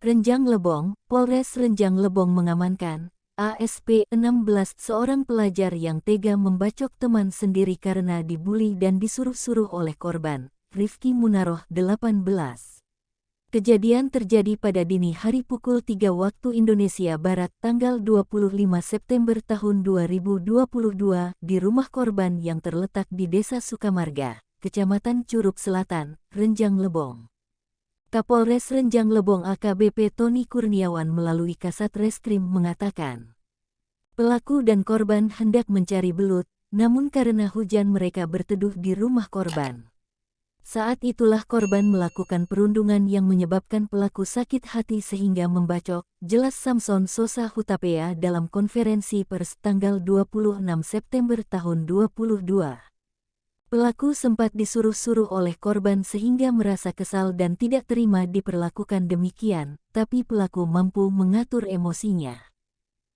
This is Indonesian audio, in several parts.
Renjang Lebong, Polres Renjang Lebong mengamankan ASP 16 seorang pelajar yang tega membacok teman sendiri karena dibuli dan disuruh-suruh oleh korban, Rifki Munaroh 18. Kejadian terjadi pada dini hari pukul 3 waktu Indonesia Barat tanggal 25 September tahun 2022 di rumah korban yang terletak di Desa Sukamarga, Kecamatan Curug Selatan, Renjang Lebong. Kapolres Renjang Lebong AKBP Tony Kurniawan melalui Kasat Reskrim mengatakan, pelaku dan korban hendak mencari belut, namun karena hujan mereka berteduh di rumah korban. Saat itulah korban melakukan perundungan yang menyebabkan pelaku sakit hati sehingga membacok, jelas Samson Sosa Hutapea dalam konferensi pers tanggal 26 September tahun 2022. Pelaku sempat disuruh-suruh oleh korban sehingga merasa kesal dan tidak terima diperlakukan demikian, tapi pelaku mampu mengatur emosinya.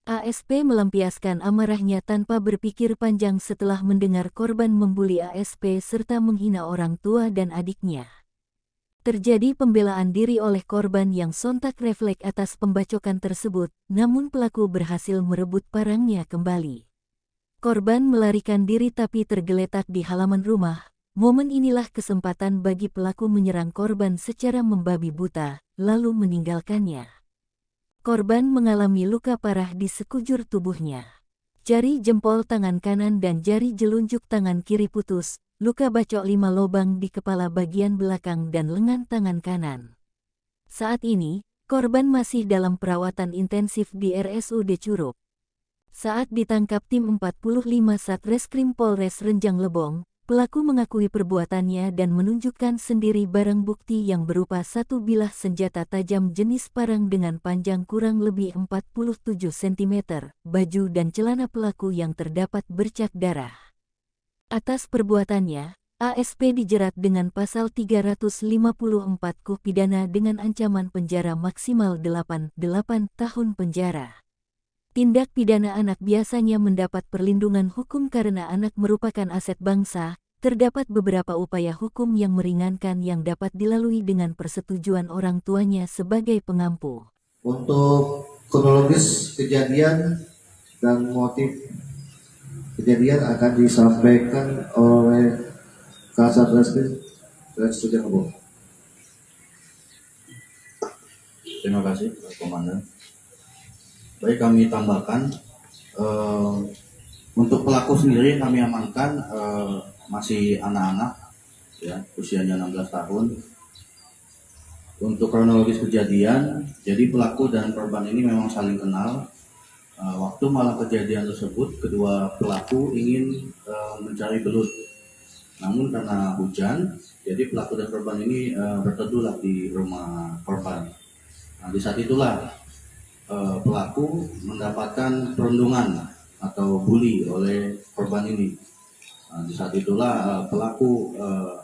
ASP melampiaskan amarahnya tanpa berpikir panjang setelah mendengar korban membuli ASP serta menghina orang tua dan adiknya. Terjadi pembelaan diri oleh korban yang sontak refleks atas pembacokan tersebut, namun pelaku berhasil merebut barangnya kembali. Korban melarikan diri tapi tergeletak di halaman rumah. Momen inilah kesempatan bagi pelaku menyerang korban secara membabi buta, lalu meninggalkannya. Korban mengalami luka parah di sekujur tubuhnya. Jari jempol tangan kanan dan jari jelunjuk tangan kiri putus, luka bacok 5 lubang di kepala bagian belakang dan lengan tangan kanan. Saat ini, korban masih dalam perawatan intensif di RSUD Curug. Saat ditangkap tim 45 Satreskrim Polres Renjang Lebong, pelaku mengakui perbuatannya dan menunjukkan sendiri barang bukti yang berupa satu bilah senjata tajam jenis parang dengan panjang kurang lebih 47 cm, baju dan celana pelaku yang terdapat bercak darah. Atas perbuatannya, ASP dijerat dengan pasal 354 KUH pidana dengan ancaman penjara maksimal 8 tahun penjara. Tindak pidana anak biasanya mendapat perlindungan hukum karena anak merupakan aset bangsa. Terdapat beberapa upaya hukum yang meringankan yang dapat dilalui dengan persetujuan orang tuanya sebagai pengampu. Untuk kronologis kejadian dan motif kejadian akan disampaikan oleh Kasat Reskrim Renjang Lebong. Terima kasih, Komandan. Baik, kami tambahkan untuk pelaku sendiri kami amankan masih anak-anak, ya, usianya 16 tahun. Untuk kronologis kejadian, jadi pelaku dan korban ini memang saling kenal. Waktu malam kejadian tersebut, kedua pelaku ingin mencari belut. Namun karena hujan, jadi pelaku dan korban ini berteduhlah di rumah korban. Nah, di saat itulah pelaku mendapatkan perundungan atau bully oleh korban ini. Di saat itulah pelaku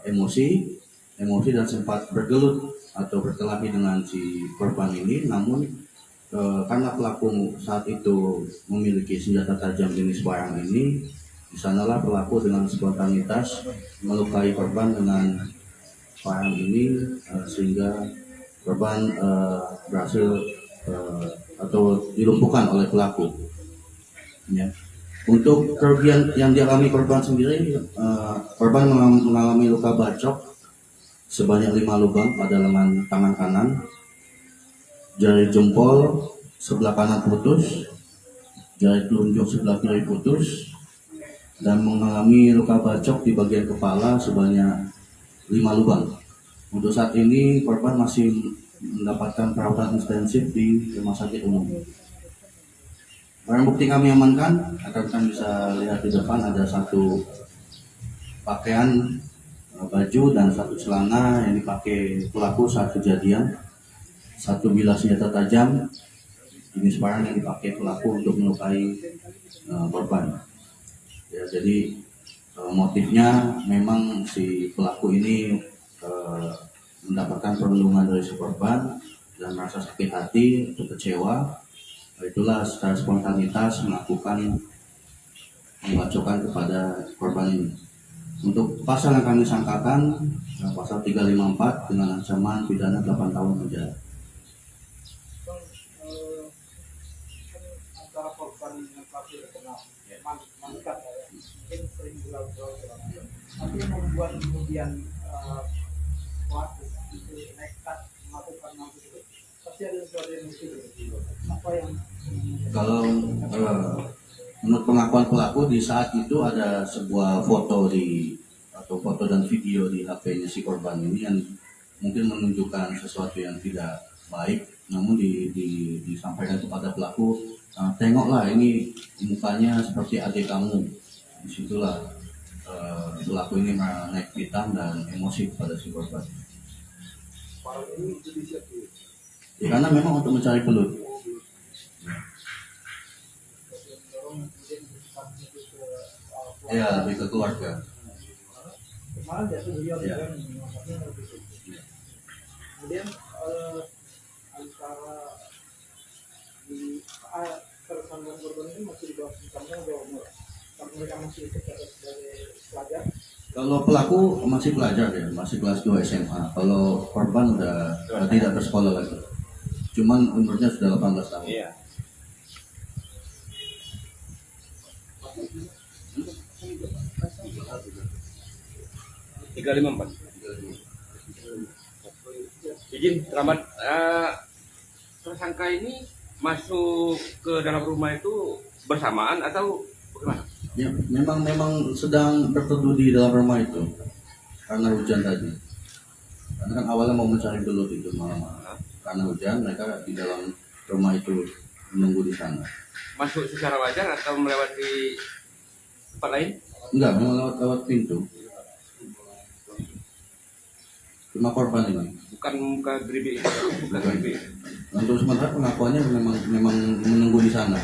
emosi dan sempat bergelut atau berkelahi dengan si korban ini. Namun karena pelaku saat itu memiliki senjata tajam jenis parang ini, di sanalah pelaku dengan spontanitas melukai korban dengan parang ini sehingga korban berhasil atau dilumpuhkan oleh pelaku. Ya. Untuk kerugian yang dialami korban sendiri, korban mengalami luka bacok sebanyak 5 lubang pada lengan tangan kanan, jari jempol sebelah kanan putus, jari telunjuk sebelah kiri putus, dan mengalami luka bacok di bagian kepala sebanyak 5 lubang. Untuk saat ini korban masih mendapatkan perawatan intensif di rumah sakit umum. Barang bukti kami amankan, rekan-rekan bisa lihat di depan ada satu pakaian baju dan satu celana yang dipakai pelaku saat kejadian, satu bilah senjata tajam, jenis barang yang dipakai pelaku untuk melukai korban. Ya, jadi motifnya memang si pelaku ini mendapatkan perlindungan dari si korban dan merasa sakit hati atau kecewa. Itulah secara spontanitas melakukan pembacokan kepada korban ini. Untuk pasal yang kami sangkakan, pasal 354 dengan ancaman pidana 8 tahun penjara. Antara korban dengan pelaku kenal mantan ya, mungkin sering berlalu-lalu, tapi yang membuat kemudian pelaku itu nekat melakukan hal itu pasti ada sesuatu yang mesti apa yang Kalau menurut pengakuan pelaku di saat itu ada sebuah foto atau foto dan video di HP-nya si korban ini yang mungkin menunjukkan sesuatu yang tidak baik, namun disampaikan kepada pelaku, tengoklah ini mukanya seperti adik kamu. Disitulah pelaku ini naik pitam dan emosi kepada si korban. Ya, karena memang untuk mencari belut. Ya, lebih ke keluarga. kemarin jatuh beliau Ya. kan kemudian antara di tersangka korban ini masih di bawah umur, tapi mereka masih tercatat sebagai pelajar. Kalau pelaku masih pelajar ya, masih kelas 2 SMA. Kalau korban udah tidak bersekolah lagi. Cuman umurnya sudah 18 tahun. Iya. Tiga lima empat. Izin selamat. Tersangka ini masuk ke dalam rumah itu bersamaan atau bagaimana? Ya, memang sedang berteduh di dalam rumah itu karena hujan tadi. Karena kan awalnya mau mencari belut itu malam-malam. Karena hujan, mereka di dalam rumah itu menunggu di sana. Masuk secara wajar atau melewati tempat lain? Enggak, memang lewat pintu. Cuma korban ini. Bukan muka geribik, bukan geribik. Untuk sementara pengakuannya memang menunggu di sana.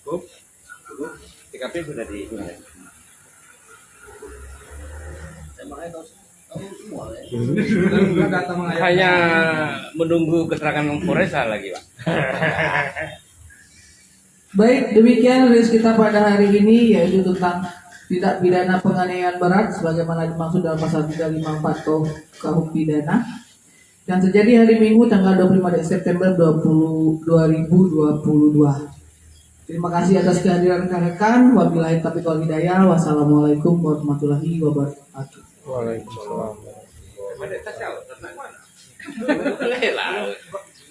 Cukup? TKP sudah di. Hanya menunggu keterangan Polresa lagi, Pak. Baik, demikian rilis kita pada hari ini yaitu tentang tindak pidana penganiayaan berat sebagaimana dimaksud dalam pasal 354 KUH pidana yang terjadi hari Minggu tanggal 25 September 2022. Terima kasih atas kehadiran rekan-rekan. Wabillahi taufiq wal hidayah. Wassalamualaikum warahmatullahi wabarakatuh. Ada tas kau, tas nak mana? Boleh lah.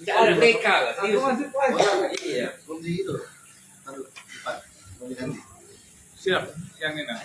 Ada dekal. Iya. Belum di itu. Taruh, depan. Mau diganti. Siap, yang ini.